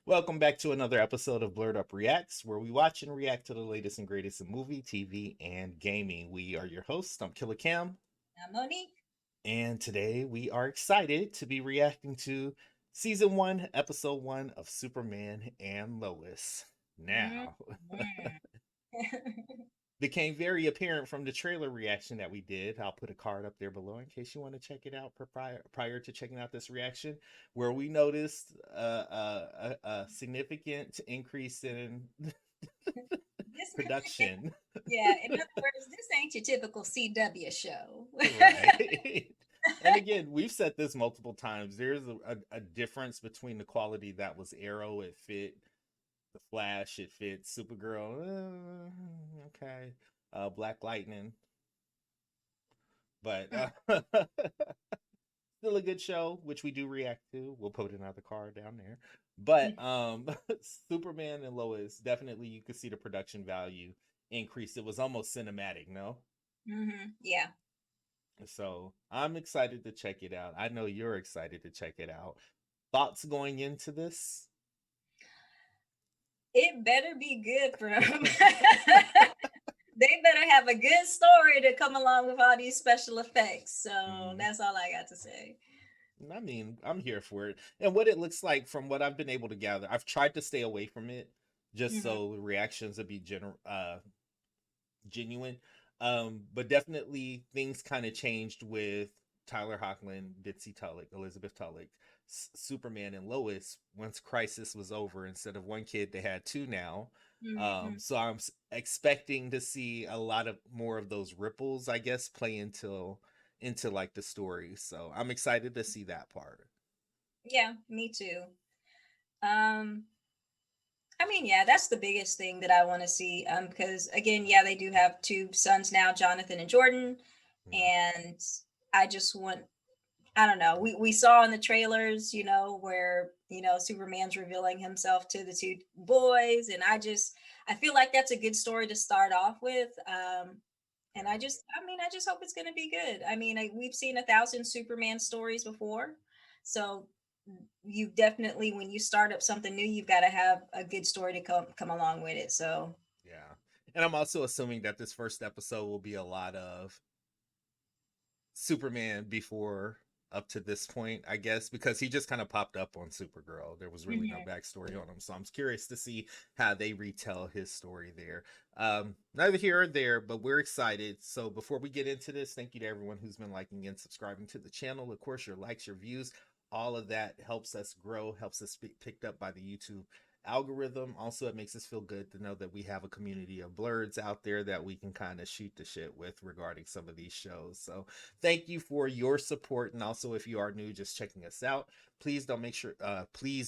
Welcome back to another episode of Blerd Up Reacts, where we watch and react to the latest and greatest in movie, TV, and gaming. We are your hosts. I'm Killer Cam, I'm Monique. and today we are excited to be reacting to Season 1, Episode 1 of Superman and Lois. Mhm. Now, became very apparent from the trailer reaction that we did. I'll put a card up there below in case you want to check it out prior to checking out this reaction, where we noticed a significant increase in This, production. yeah, in other words, this ain't your typical CW show. Right. And again, we've said this multiple times. There's a difference between the quality that was Arrow, it fit the Flash, it fits Supergirl, okay, Black Lightning, but still a good show, which we do react to. We'll put another card down there. But Superman and Lois, definitely you could see the production value increase. It was almost cinematic, no? Yeah. So I'm excited to check it out. I know you're excited to check it out. Thoughts going into this? It better be good for them. They better have a good story to come along with all these special effects. So that's all I got to say. I mean, I'm here for it. And what it looks like from what I've been able to gather, I've tried to stay away from it just so the reactions would be genuine. But definitely things kind of changed with Tyler Hoechlin, Tulloch, Elizabeth Tulloch, Superman and Lois. Once Crisis was over, instead of one kid, they had two now. So I'm expecting to see a lot of more of those ripples, I guess, play into like the story. So I'm excited to see that part. Yeah, me too. I mean, yeah, that's the biggest thing that I want to see. Because again, yeah, they do have two sons now, Jonathan and Jordan, and I just want, I don't know. We saw in the trailers, where Superman's revealing himself to the two boys, and I feel like that's a good story to start off with. And I just hope it's going to be good. I mean, we've seen 1,000 Superman stories before, so you definitely, when you start up something new, you've got to have a good story to come along with it. So yeah, and I'm also assuming that this first episode will be a lot of Superman before up to this point, I guess, because he just kind of popped up on Supergirl. There was really no backstory on him, so I'm curious to see how they retell his story there. Neither here or there, but we're excited. So before we get into this, thank you to everyone who's been liking and subscribing to the channel. Of course, your likes, your views, all of that helps us grow, helps us be picked up by the YouTube algorithm. Also, it makes us feel good to know that we have a community of blurs out there that we can kind of shoot the shit with regarding some of these shows. So thank you for your support. And also, if you are new, just checking us out, please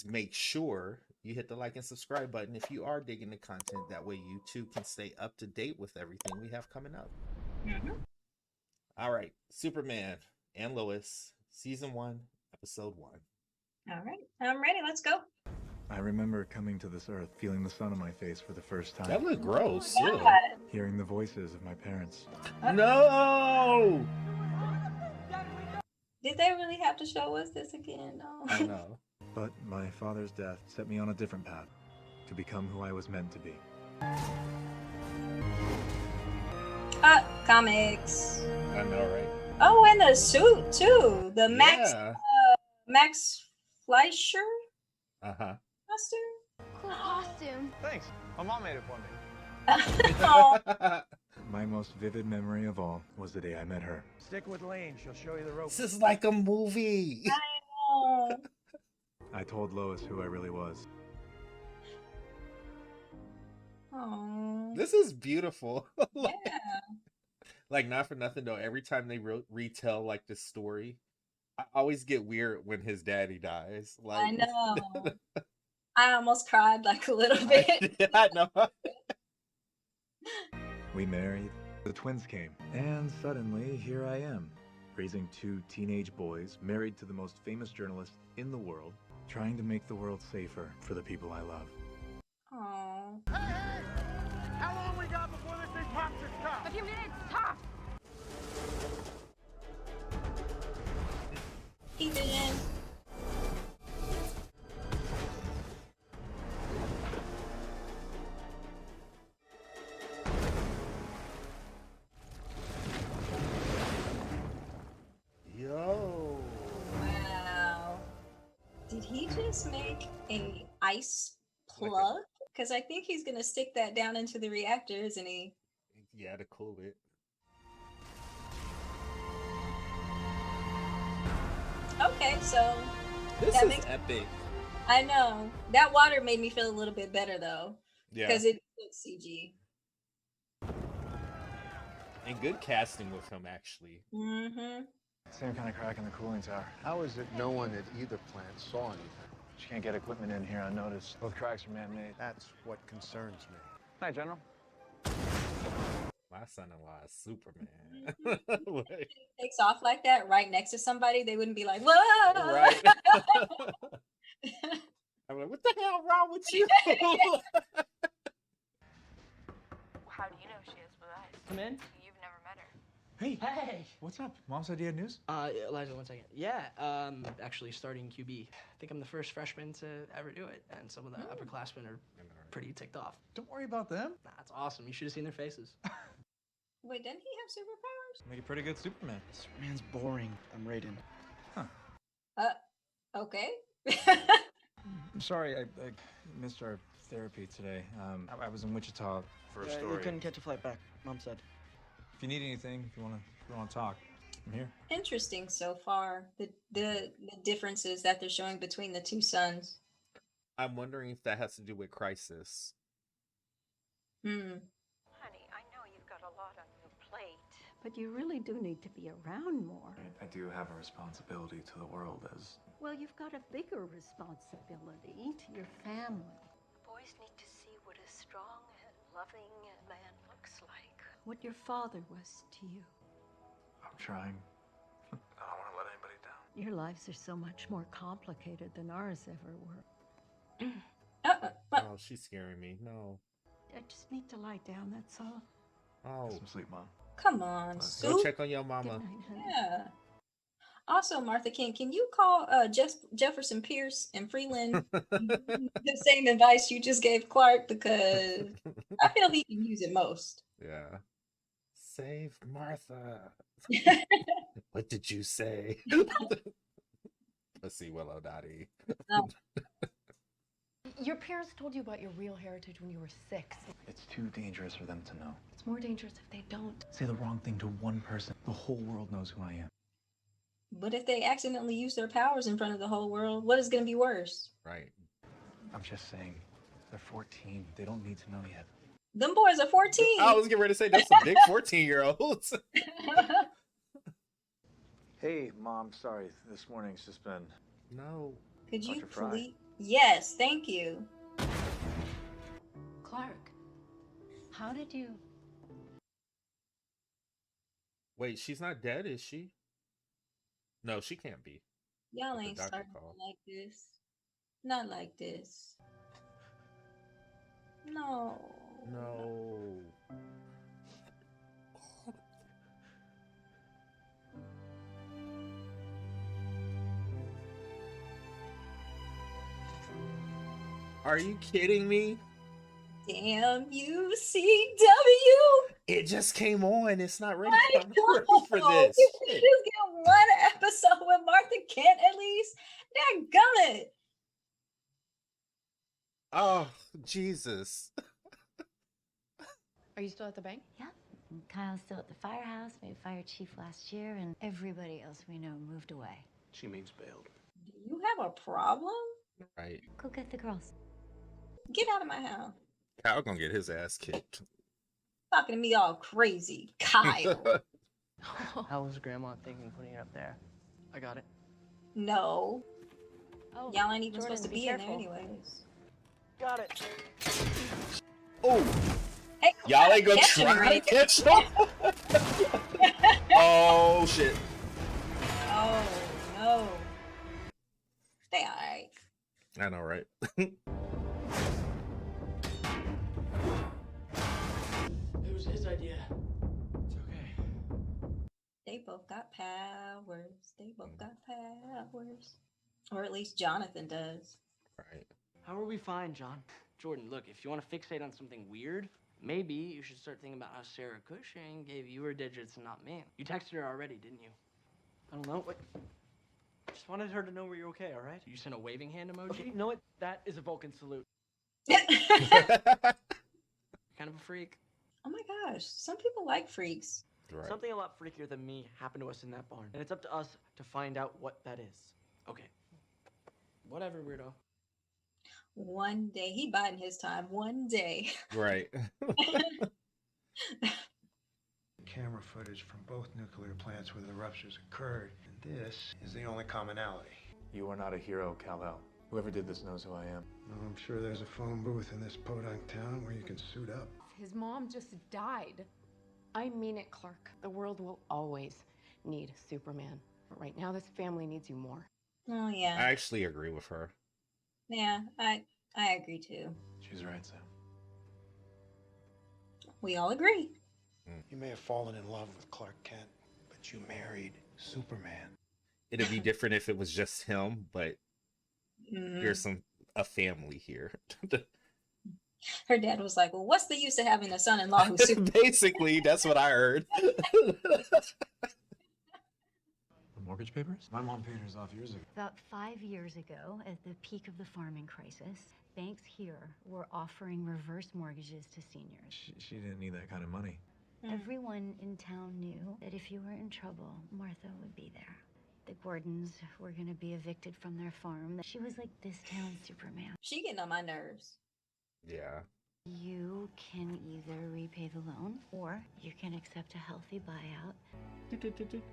make sure you hit the like and subscribe button if you are digging the content. That way you too can stay up to date with everything we have coming up. All right, Superman and Lois, Season 1, Episode 1. All right, I'm ready. Let's go. I remember coming to this earth, feeling the sun on my face for the first time. That looked gross. Oh my hearing the voices of my parents. No! Did they really have to show us this again? No. I know. But my father's death set me on a different path, to become who I was meant to be. Comics. I know, right? Oh, and the suit too. The Max Fleischer costume. Cool costume. Thanks. My mom made it for me. Oh. My most vivid memory of all was the day I met her. Stick with Lane. She'll show you the ropes. This is like a movie. I know. I told Lois who I really was. Oh. This is beautiful. Yeah. Like, not for nothing though, every time they retell like this story, I always get weird when his daddy dies. Like, I know. I almost cried like a little bit. I know. We married, the twins came, and suddenly here I am, raising two teenage boys, married to the most famous journalist in the world, trying to make the world safer for the people I love. Aww. Hey! How long we got before this thing pops its top? A few minutes, tops. Ethan. Lois make a ice plug? Because I think he's gonna stick that down into the reactor, isn't he? Yeah, to cool it. Okay, so This that is makes epic. I know that water made me feel a little bit better though, Yeah, because it looks CG. and good casting with him actually. Mm-hmm. Same kind of crack in the cooling tower. How is it no one at either plant saw anything? You can't get equipment in here unnoticed. Both cracks are man-made. That's what concerns me. Hi, General. My son-in-law is Superman. Like, Takes off like that right next to somebody, they wouldn't be like, "Whoa!" right. I'm like, what the hell wrong with you? How do you know she has blue eyes? Come in. You've never met her. Hey. Hey. What's up? Mom said you had news? Elijah, 1 second. Yeah, actually starting QB. I think I'm the first freshman to ever do it, and some of the upperclassmen are pretty ticked off. Don't worry about them. Nah, it's awesome. You should have seen their faces. Wait, doesn't he have superpowers? Make a pretty good Superman. Superman's boring. I'm Raiden. Okay. I'm sorry, I missed our therapy today. I was in Wichita for a You story. couldn't catch a flight back, Mom said. If you need anything, if you want to talk, I'm here. Interesting so far. The differences that they're showing between the two sons. I'm wondering if that has to do with Crisis. Hmm. Honey, I know you've got a lot on your plate. But you really do need to be around more. I do have a responsibility to the world as... Well, you've got a bigger responsibility to your family. Boys need to see what a strong and loving man looks like. What your father was to you. I'm trying. I don't want to let anybody down. Your lives are so much more complicated than ours ever were. Oh, she's scaring me. No. I just need to lie down, that's all. Oh, Some sleep, Mom. Come on, go Sue. check on your Good mama. night, honey. Yeah. Also, Martha King, can you call Jefferson Pierce and Freeland the same advice you just gave Clark? Because I feel he can use it most. Yeah. Save Martha. What did you say? Let's see, Willow Dottie. Your parents told you about your real heritage when you were 6. It's too dangerous for them to know. It's more dangerous if they don't. Say the wrong thing to one person, the whole world knows who I am. But if they accidentally use their powers in front of the whole world, what is going to be worse? Right. I'm just saying, they're 14. They don't need to know yet. Them boys are 14. I was getting ready to say that's some big 14-year-olds. Hey, Mom, sorry. This morning's just been... No. Could you Dr. Fry. please? Yes, thank you. Clark, how did you... Wait, she's not dead, is she? No, she can't be. Y'all What the ain't doctor starting called. like this. Not like this. No. No. Are you kidding me? Damn you, CW! It just came on. It's not ready. I I'm not ready for know. this. You could Shit. just get one episode with Martha Kent at least. Dadgummit. Oh, Jesus. Are you still at the bank? Yep. And Kyle's still at the firehouse. Made fire chief last year, and everybody else we know moved away. She means bailed. Do you have a problem? Right. Go get the girls. Get out of my house. Kyle gonna get his ass kicked. Talking to me all crazy. Kyle. How was Grandma thinking putting it up there? I got it. No. Oh, Y'all ain't even Jordan, supposed to be be in there careful. anyways. Got it. Oh, Hey, y'all ain't gonna catch him, try to right? catch them. Oh shit. Oh no. Stay alright. I know, right? It was his idea. It's okay. They both got powers. They both got powers. Or at least Jonathan does. Right. How are we fine, John? Jordan, look, if you want to fixate on something weird, maybe you should start thinking about how Sarah Cushing gave you her digits and not me. You texted her already, didn't you? I don't know. What? Just wanted her to know you're okay, all right? You sent a waving hand emoji? Okay, you know what? That is a Vulcan salute. Kind of a freak. Oh my gosh, some people like freaks. Right. Something a lot freakier than me happened to us in that barn. And it's up to us to find out what that is. Okay. Whatever, weirdo. One day, he biding his time. One day. Right. Camera footage from both nuclear plants where the ruptures occurred, and this is the only commonality. You are not a hero, Kal-El. Whoever did this knows who I am. Oh, I'm sure there's a phone booth in this podunk town where you can suit up. His mom just died. I mean it, Clark. The world will always need Superman. But right now, this family needs you more. Oh yeah. I actually agree with her. Yeah, I agree too. She's right, Sam. We all agree. You may have fallen in love with Clark Kent, but you married Superman. It'd be different if it was just him, but Mhm. there's a family here. Her dad was like, well, what's the use of having a son-in-law who's super? Basically, that's what I heard. The mortgage papers? My mom paid hers off years ago. About 5 years ago, at the peak of the farming crisis, banks here were offering reverse mortgages to seniors. She didn't need that kind of money. Everyone in town knew that if you were in trouble, Martha would be there. The Gordons were going to be evicted from their farm. She was like this town's Superman. She getting on my nerves. Yeah. You can either repay the loan or you can accept a healthy buyout.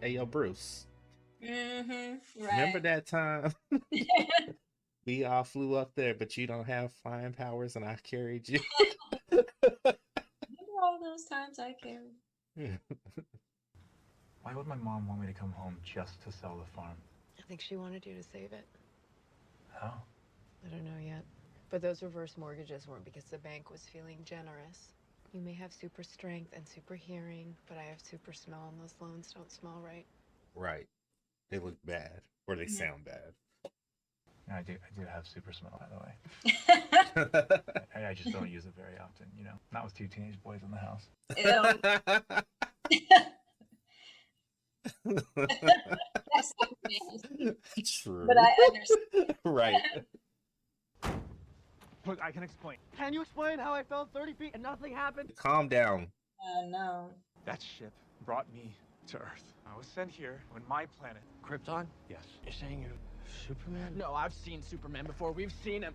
Hey, yo, Bruce. Right. Remember that time we all flew up there, but you don't have flying powers and I carried you? Remember all those times I carried? Why would my mom want me to come home just to sell the farm? I think she wanted you to save it. How? I don't know yet. But those reverse mortgages weren't because the bank was feeling generous. You may have super strength and super hearing, but I have super smell and those loans don't smell right. Right. They look bad, or they sound bad. I do have super smell, by the way. I just don't use it very often, you know? Not with two teenage boys in the house. That's so nasty. True. But I understand. Right. Look, I can explain. Can you explain how I fell 30 feet and nothing happened? Calm down. No. That ship brought me to Earth. I was sent here when my planet. Krypton? Yes. You're saying you're Superman? No, I've seen Superman before. We've seen him.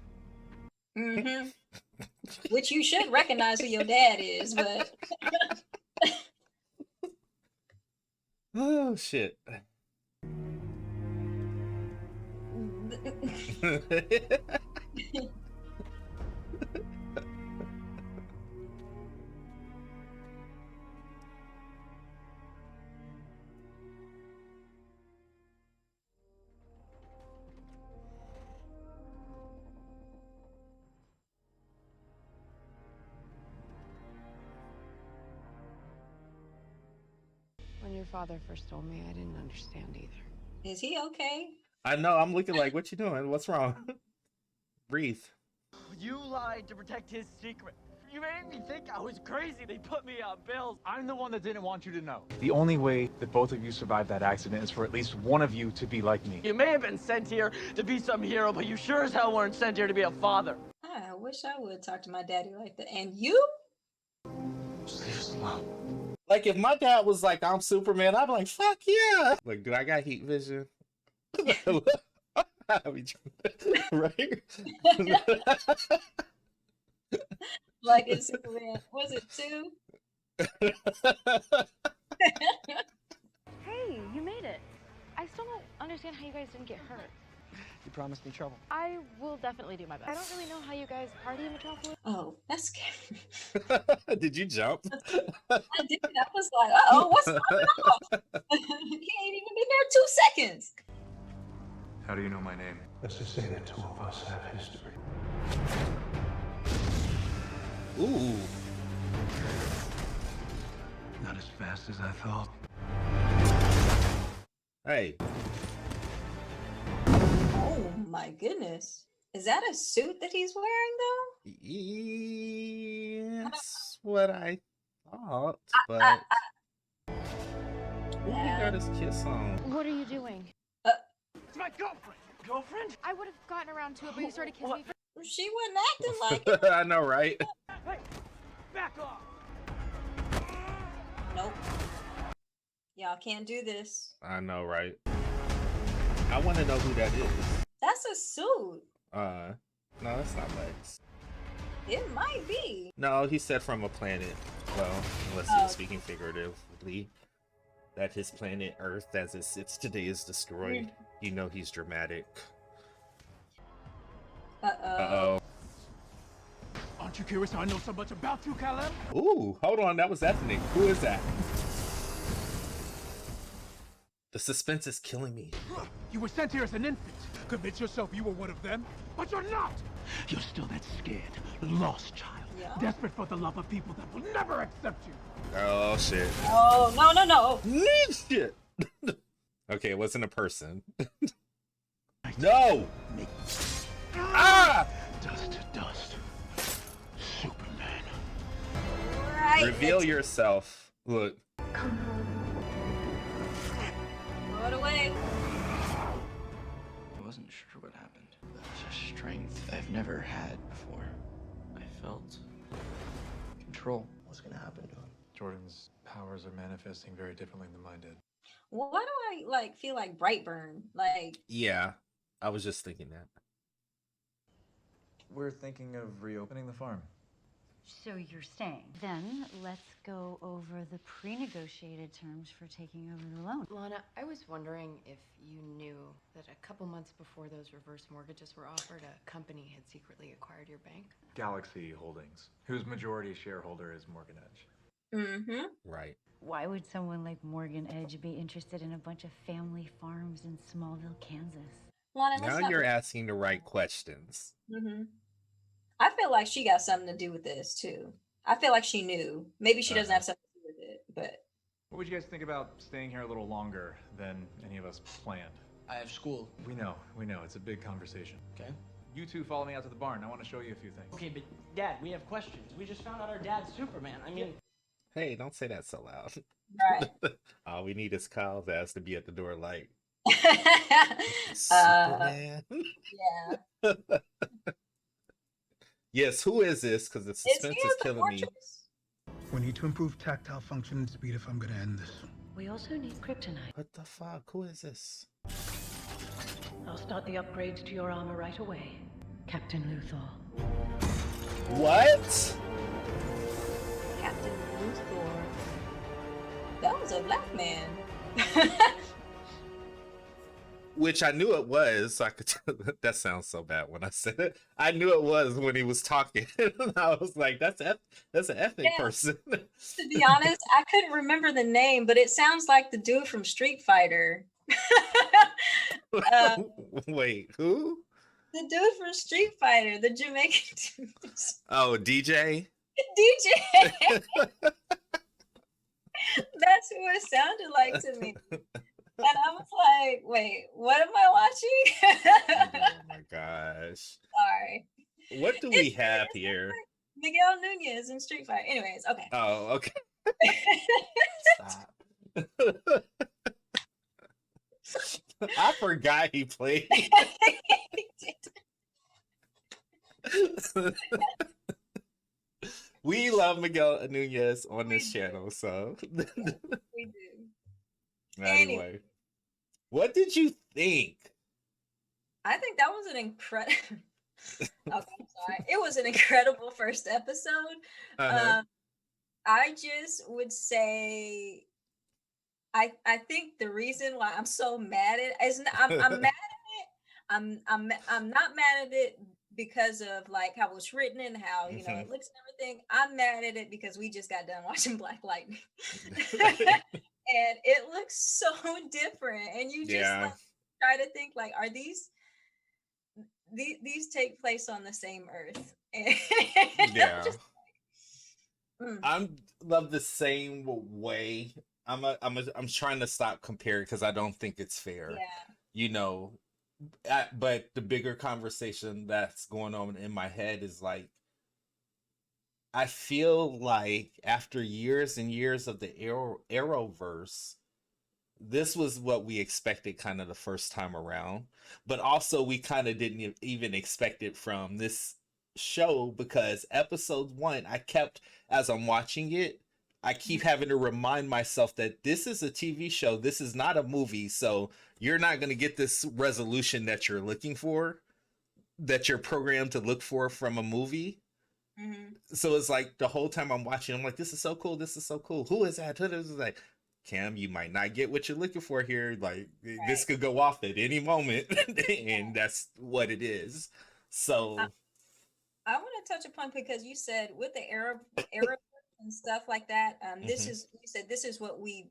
Which you should recognize who your dad is, but Oh, shit. When your father first told me, I didn't understand either. is he okay? I know, I'm looking like, what you doing? What's wrong? Breathe. You lied to protect his secret. You made me think I was crazy. They put me on bills. I'm the one that didn't want you to know. The only way that both of you survived that accident is for at least one of you to be like me. You may have been sent here to be some hero, but you sure as hell weren't sent here to be a father. I wish I would talk to my daddy like that. And you? Like, if my dad was like, I'm Superman, I'd be like, fuck yeah. Like, do I got heat vision? Right? Like in Superman. Was it 2? Hey, you made it. I still don't understand how you guys didn't get hurt. You promised me trouble. I will definitely do my best. I don't really know how you guys party in Metropolis. Oh, that's scary. Did you jump? I did. I was like, uh-oh, what's going on? He ain't even been there 2 seconds. How do you know my name? Let's just say the two of us have history. Ooh. Not as fast as I thought. Hey. Oh my goodness. Is that a suit that he's wearing though? That's what I thought, but he got his kiss on. What are you doing? It's my girlfriend. Girlfriend? I would have gotten around to it, but you started kissing me. She wasn't acting like it. I know, right? Hey, back off. Nope. Y'all can't do this. I know, right? I want to know who that is. That's a suit. No, that's not Lex. It might be. No, he said from a planet. Well, unless he was speaking figuratively, that his planet Earth, as it sits today, is destroyed. You know he's dramatic. Uh-oh. Aren't you curious how I know so much about you, Caleb? Ooh, hold on, that was ethnic. Who is that? The suspense is killing me. You were sent here as an infant. Convince yourself you were one of them, but you're not. You're still that scared, lost child. Yeah. Desperate for the love of people that will never accept you. Oh, shit. Oh, no, no, no. Shit. Okay, it wasn't a person. No! Ah! Dust to dust. Superman. Right. Reveal yourself. Look. Come home. Throw it away. I wasn't sure what happened. That was a strength I've never had before. I felt control. What's gonna happen to him? Jordan's powers are manifesting very differently than mine did. Why do I feel like Brightburn? Like, Yeah, I was just thinking that. We're thinking of reopening the farm. So you're staying. Then let's go over the pre-negotiated terms for taking over the loan. Lana, I was wondering if you knew that a couple months before those reverse mortgages were offered, a company had secretly acquired your bank. Galaxy Holdings, whose majority shareholder is Morgan Edge. mm-hmm. Right. Why would someone like Morgan Edge be interested in a bunch of family farms in Smallville, Kansas? Now you're asking the right questions. Mm-hmm. I feel like she got something to do with this too. I feel like she knew. Maybe she doesn't have something to do with it, but. What would you guys think about staying here a little longer than any of us planned? I have school. We know. It's a big conversation. Okay. You two follow me out to the barn. I want to show you a few things. Okay, but Dad, we have questions. We just found out our dad's Superman. I mean... Hey, don't say that so loud. Right. All we need is Kyle's ass to be at the door like... Superman. Yeah. Yes, who is this? Because the suspense is killing me. We need to improve tactile function and speed if I'm going to end this. We also need kryptonite. What the fuck? Who is this? I'll start the upgrades to your armor right away, Captain Luthor. What? Captain Luthor. That was a black man. Which I knew it was. So I could. That sounds so bad when I said it. I knew it was when he was talking. I was like, "That's an ethnic person." To be honest, I couldn't remember the name, but it sounds like the dude from Street Fighter. Wait, who? The dude from Street Fighter, the Jamaican dude. Oh, DJ. DJ. That's who it sounded like to me. And I was like, wait, what am I watching? Oh my gosh. Sorry. What do we have here? Miguel Nunez in Street Fighter. Anyways, okay. Oh, okay. Stop. I forgot he played. We love Miguel Nunez on this channel, so. We do. Anyway, what did you think? I think that was an incredible. Okay, I'm sorry. It was an incredible first episode. I just would say, I think the reason why I'm so mad at it is I'm mad at it. I'm not mad at it because of like how it's written and how it looks and everything. I'm mad at it because we just got done watching Black Lightning. And it looks so different, and you just like, try to think like, are these take place on the same Earth? Yeah, I love the same way. I'm trying to stop comparing because I don't think it's fair. Yeah, but the bigger conversation that's going on in my head is like, I feel like after years and years of the Arrowverse, this was what we expected kind of the first time around, but also we kind of didn't even expect it from this show, because episode 1, I kept, as I'm watching it, I keep having to remind myself that this is a TV show, this is not a movie, so you're not going to get this resolution that you're looking for, that you're programmed to look for from a movie. So it's like the whole time I'm watching, I'm like, this is so cool, this is so cool. Who is that? Who is that? Cam, you might not get what you're looking for here. Like, this could go off at any moment, and that's what it is. So I want to touch upon, because you said with the Arab and stuff like that, this is, you said this is what we,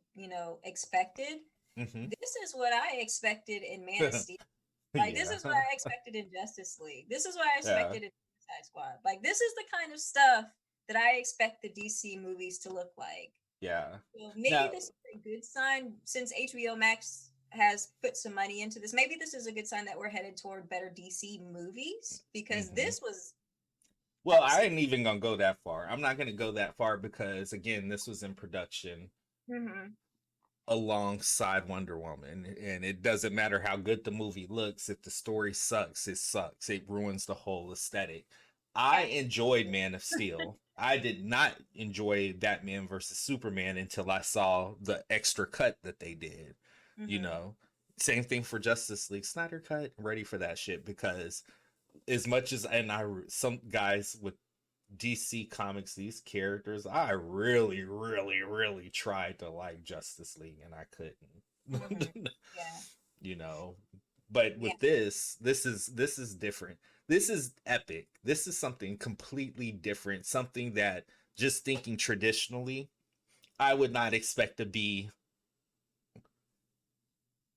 expected. This is what I expected in Man of Steel. Like, this is what I expected in Justice League. This is what I expected in Suicide Squad. Like, this is the kind of stuff that I expect the DC movies to look like. So maybe this is a good sign, since HBO Max has put some money into this. Maybe this is a good sign that we're headed toward better DC movies, because this was... Well, I ain't even gonna go that far. I'm not gonna go that far, because again, this was in production alongside Wonder Woman, and it doesn't matter how good the movie looks. If the story sucks, it sucks. It ruins the whole aesthetic. I enjoyed Man of Steel. I did not enjoy Batman versus Superman until I saw the extra cut that they did. Same thing for Justice League Snyder cut. I'm ready for that shit, because as much as, and some guys with DC Comics, these characters, I really, really, really tried to like Justice League, and I couldn't. But with this is different. This is epic. This is something completely different. Something that, just thinking traditionally, I would not expect to be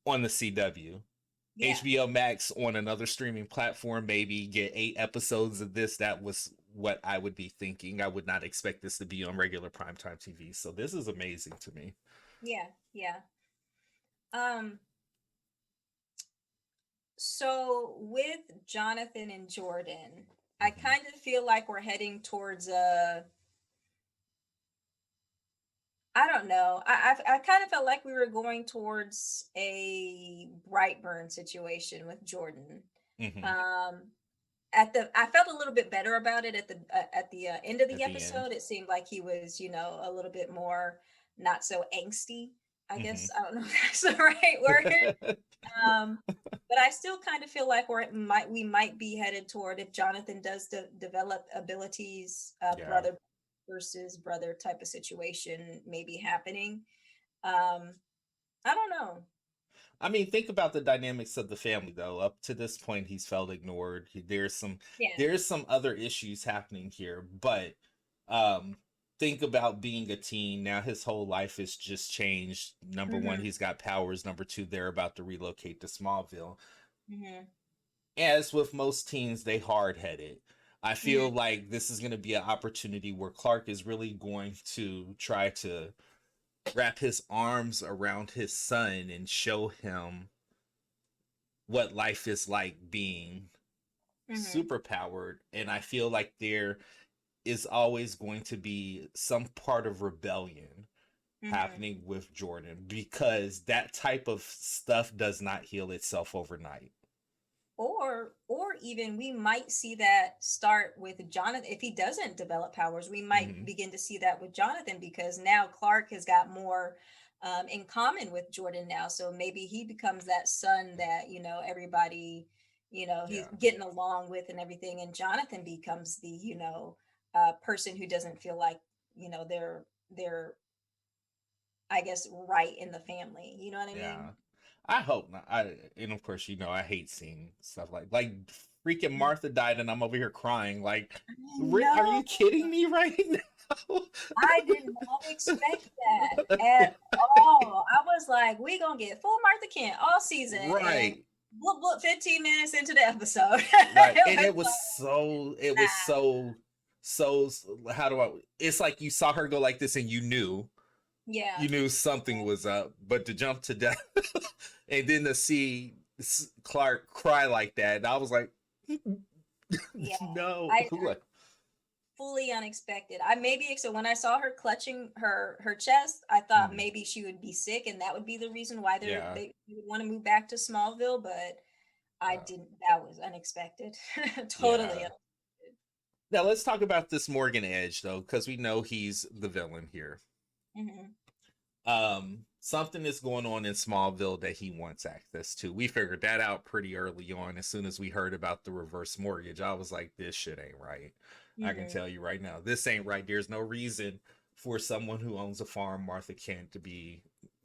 on the CW. HBO Max on another streaming platform, maybe get 8 episodes of this. That was what I would be thinking. I would not expect this to be on regular primetime TV. So this is amazing to me. So with Jonathan and Jordan, I kind of feel like we're heading towards I don't know. I kind of felt like we were going towards a Brightburn situation with Jordan. I felt a little bit better about it at the end of the episode. It seemed like he was, a little bit more not so angsty. I guess I don't know if that's the right word. But I still kind of feel like we might be headed toward, if Jonathan does develop abilities, brother versus brother type of situation maybe happening. I don't know. I mean, think about the dynamics of the family, though. Up to this point, he's felt ignored. There's some other issues happening here, but think about being a teen. Now his whole life has just changed. Number one, he's got powers. Number two, they're about to relocate to Smallville. As with most teens, they hard-headed. I feel like this is going to be an opportunity where Clark is really going to try to wrap his arms around his son and show him what life is like being superpowered. And I feel like there is always going to be some part of rebellion happening with Jordan, because that type of stuff does not heal itself overnight. Or even we might see that start with Jonathan. If he doesn't develop powers, we might begin to see that with Jonathan, because now Clark has got more in common with Jordan now. So maybe he becomes that son that, everybody, he's getting along with and everything. And Jonathan becomes the, person who doesn't feel like, they're, I guess, right in the family. You know what I mean? I hope not. And of course, I hate seeing stuff like freaking Martha died, and I'm over here crying. Like, are you kidding me right now? I did not expect that at all. I was like, we gonna get full Martha Kent all season, right? And 15 minutes into the episode, right? And it was so. How do I? It's like you saw her go like this, and you knew. You knew something was up, but to jump to death and then to see Clark cry like that, and I was like, no. fully unexpected. So when I saw her clutching her chest, I thought maybe she would be sick, and that would be the reason why they would want to move back to Smallville. But I didn't. That was unexpected. Totally. Yeah. Now let's talk about this Morgan Edge though, because we know he's the villain here. Something is going on in Smallville that he wants access to. We figured that out pretty early on. As soon as we heard about the reverse mortgage, I was like, this shit ain't right. I can tell you right now, this ain't right. There's no reason for someone who owns a farm, Martha Kent, to be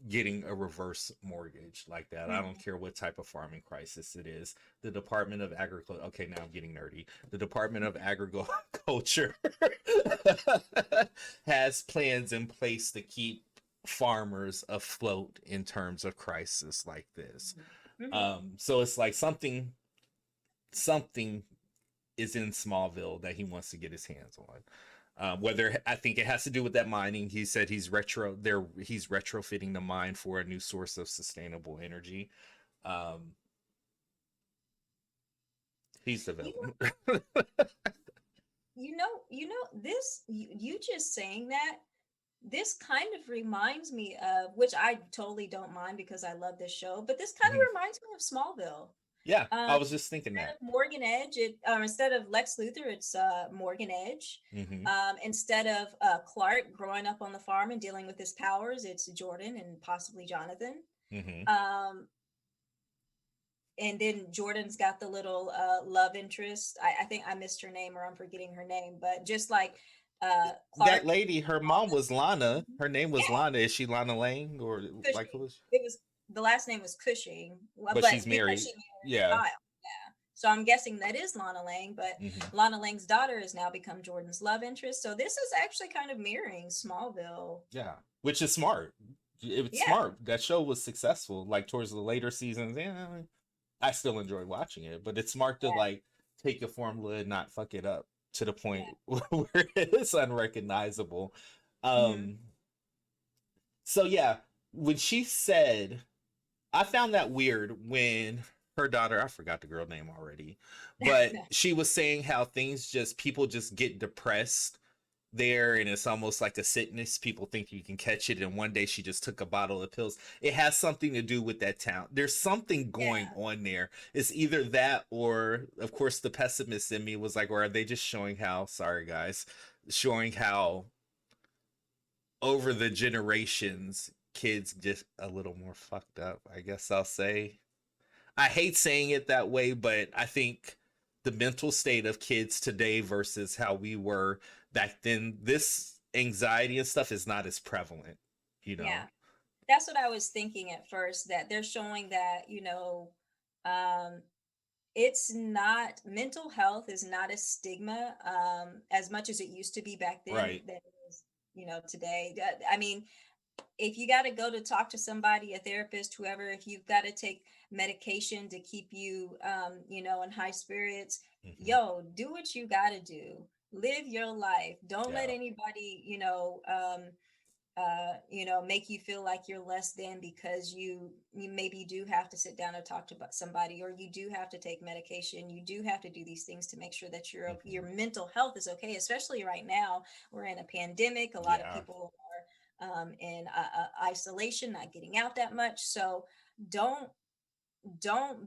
getting a reverse mortgage like that. I don't care what type of farming crisis it is. The Department of Agriculture, okay, now I'm getting nerdy. The Department of Agriculture has plans in place to keep farmers afloat in terms of crisis like this. So it's like something is in Smallville that he wants to get his hands on. Whether I think it has to do with that mining. He said he's retrofitting the mine for a new source of sustainable energy. He's the villain. You just saying that, this kind of reminds me of, which I totally don't mind because I love this show, but this kind of reminds me of Smallville. Yeah, I was just thinking that. Morgan Edge, instead of Lex Luthor, it's Morgan Edge. Instead of Clark growing up on the farm and dealing with his powers, it's Jordan and possibly Jonathan. And then Jordan's got the little love interest. I think I missed her name, or I'm forgetting her name, but just like Clark, that lady, her mom was Lana. Her name was Lana. Is she Lana Lang or Cushing. like who was? It was, the last name was Cushing, but she's married. Yeah. So I'm guessing that is Lana Lang, but Lana Lang's daughter has now become Jordan's love interest. So this is actually kind of mirroring Smallville. Yeah, which is smart. It's smart. That show was successful. Like towards the later seasons, I still enjoy watching it, but it's smart to like take your formula and not fuck it up to the point where it's unrecognizable. So yeah, when she said, I found that weird when her daughter, I forgot the girl name already, but she was saying how people just get depressed there, and it's almost like a sickness. People think you can catch it, and one day she just took a bottle of pills. It has something to do with that town. There's something going on there. It's either that, or of course the pessimist in me was like, or are they just showing how, sorry guys, showing how over the generations kids just a little more fucked up, I guess I'll say. I hate saying it that way, but I think the mental state of kids today versus how we were back then, this anxiety and stuff is not as prevalent, Yeah, that's what I was thinking at first, that they're showing that, it's not, mental health is not a stigma as much as it used to be back then. Right. That it is, today. I mean, if you got to go to talk to somebody, a therapist, whoever, if you've got to take medication to keep you, in high spirits, do what you got to do. Live your life. Don't let anybody, make you feel like you're less than because you maybe do have to sit down and talk to somebody, or you do have to take medication. You do have to do these things to make sure that your mental health is okay. Especially right now, we're in a pandemic. A lot of people are in isolation, not getting out that much. So don't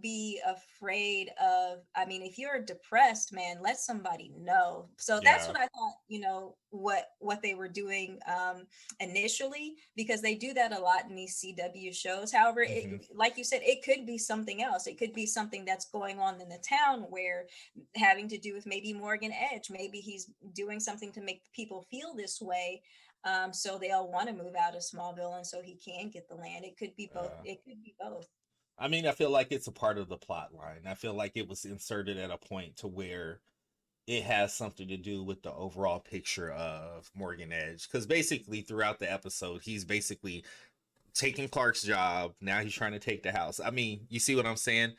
be afraid of, if you're depressed, man, let somebody know. So that's what I thought, what they were doing initially, because they do that a lot in these CW shows. However, like you said, it could be something else. It could be something that's going on in the town, where having to do with maybe Morgan Edge, maybe he's doing something to make people feel this way. So they'll want to move out of Smallville, and so he can get the land. It could be both. It could be both. I feel like it's a part of the plot line. I feel like it was inserted at a point to where it has something to do with the overall picture of Morgan Edge. Because basically throughout the episode, he's basically taking Clark's job. Now he's trying to take the house. You see what I'm saying?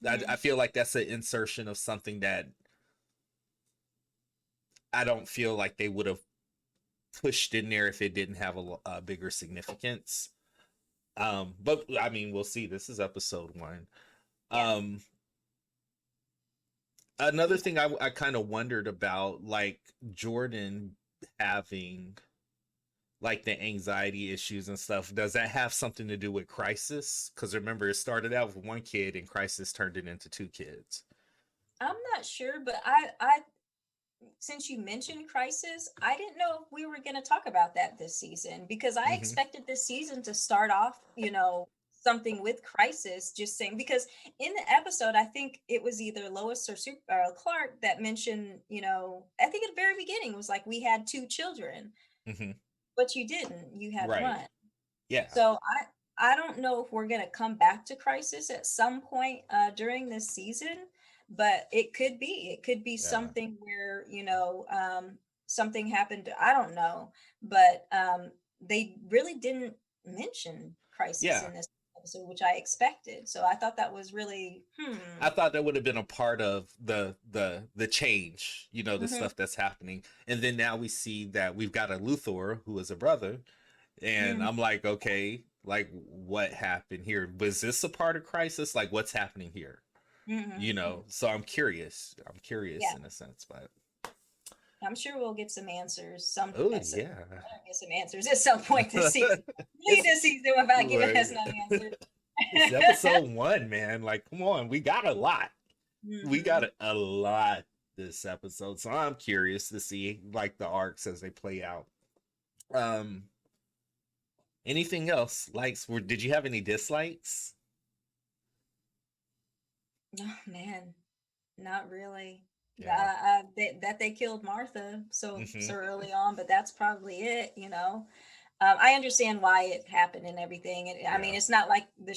I feel like that's an insertion of something that I don't feel like they would have pushed in there if it didn't have a bigger significance. But we'll see. This is episode 1. Another thing I kind of wondered about, like Jordan having like the anxiety issues and stuff, does that have something to do with Crisis? Because remember, it started out with one kid and Crisis turned it into two kids. I'm not sure, but I since you mentioned Crisis, I didn't know if we were going to talk about that this season, because I expected this season to start off, something with Crisis, just saying, because in the episode, I think it was either Lois or Clark that mentioned, I think at the very beginning it was like, we had two children, but you didn't, you had one. Yeah. So I don't know if we're going to come back to Crisis at some point during this season, but it could be something where, something happened. I don't know, but they really didn't mention Crisis in this episode, which I expected. So I thought that was really, I thought that would have been a part of the change, the stuff that's happening. And then now we see that we've got a Luthor who is a brother. And I'm like, okay, like what happened here? Was this a part of Crisis? Like what's happening here? So I'm curious in a sense, but I'm sure we'll get some answers. Yeah, get some answers at some point this season. Leave this season without giving us no answers. It's episode 1, man. Like, come on, we got a lot. We got a lot this episode, so I'm curious to see like the arcs as they play out. Anything else? Did you have any dislikes? Oh man, not really. That they killed Martha so early on, but that's probably it. I understand why it happened and everything. I mean, it's not like the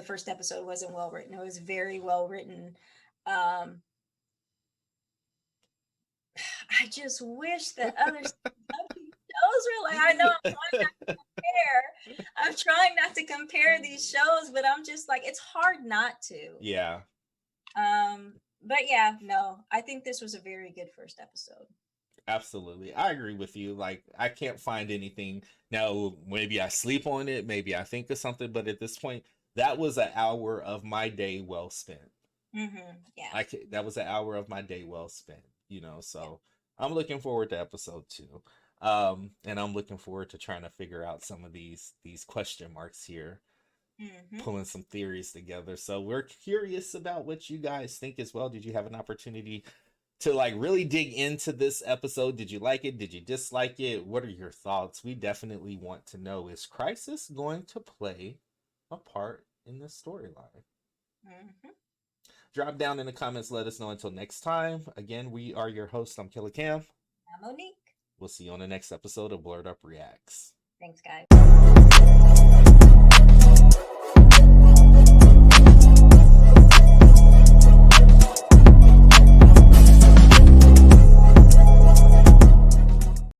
first episode wasn't well written. It was very well written. I just wish that other shows were like, I know I'm trying not to compare these shows, but I'm just like, it's hard not to. Yeah. But yeah, no, I think this was a very good first episode. Absolutely. I agree with you. Like, I can't find anything. Now, maybe I sleep on it. Maybe I think of something. But at this point, that was an hour of my day well spent. Yeah. That was an hour of my day well spent, So I'm looking forward to episode 2. And I'm looking forward to trying to figure out some of these question marks here. Pulling some theories together. So we're curious about what you guys think as well. Did you have an opportunity to like really dig into this episode? Did you like it? Did you dislike it? What are your thoughts? We definitely want to know, is Crisis going to play a part in this storyline? Drop down in the comments, let us know. Until next time, again, we are your hosts. I'm Killer Cam. I'm Monique. We'll see you on the next episode of Blerd Up Reacts. Thanks, guys.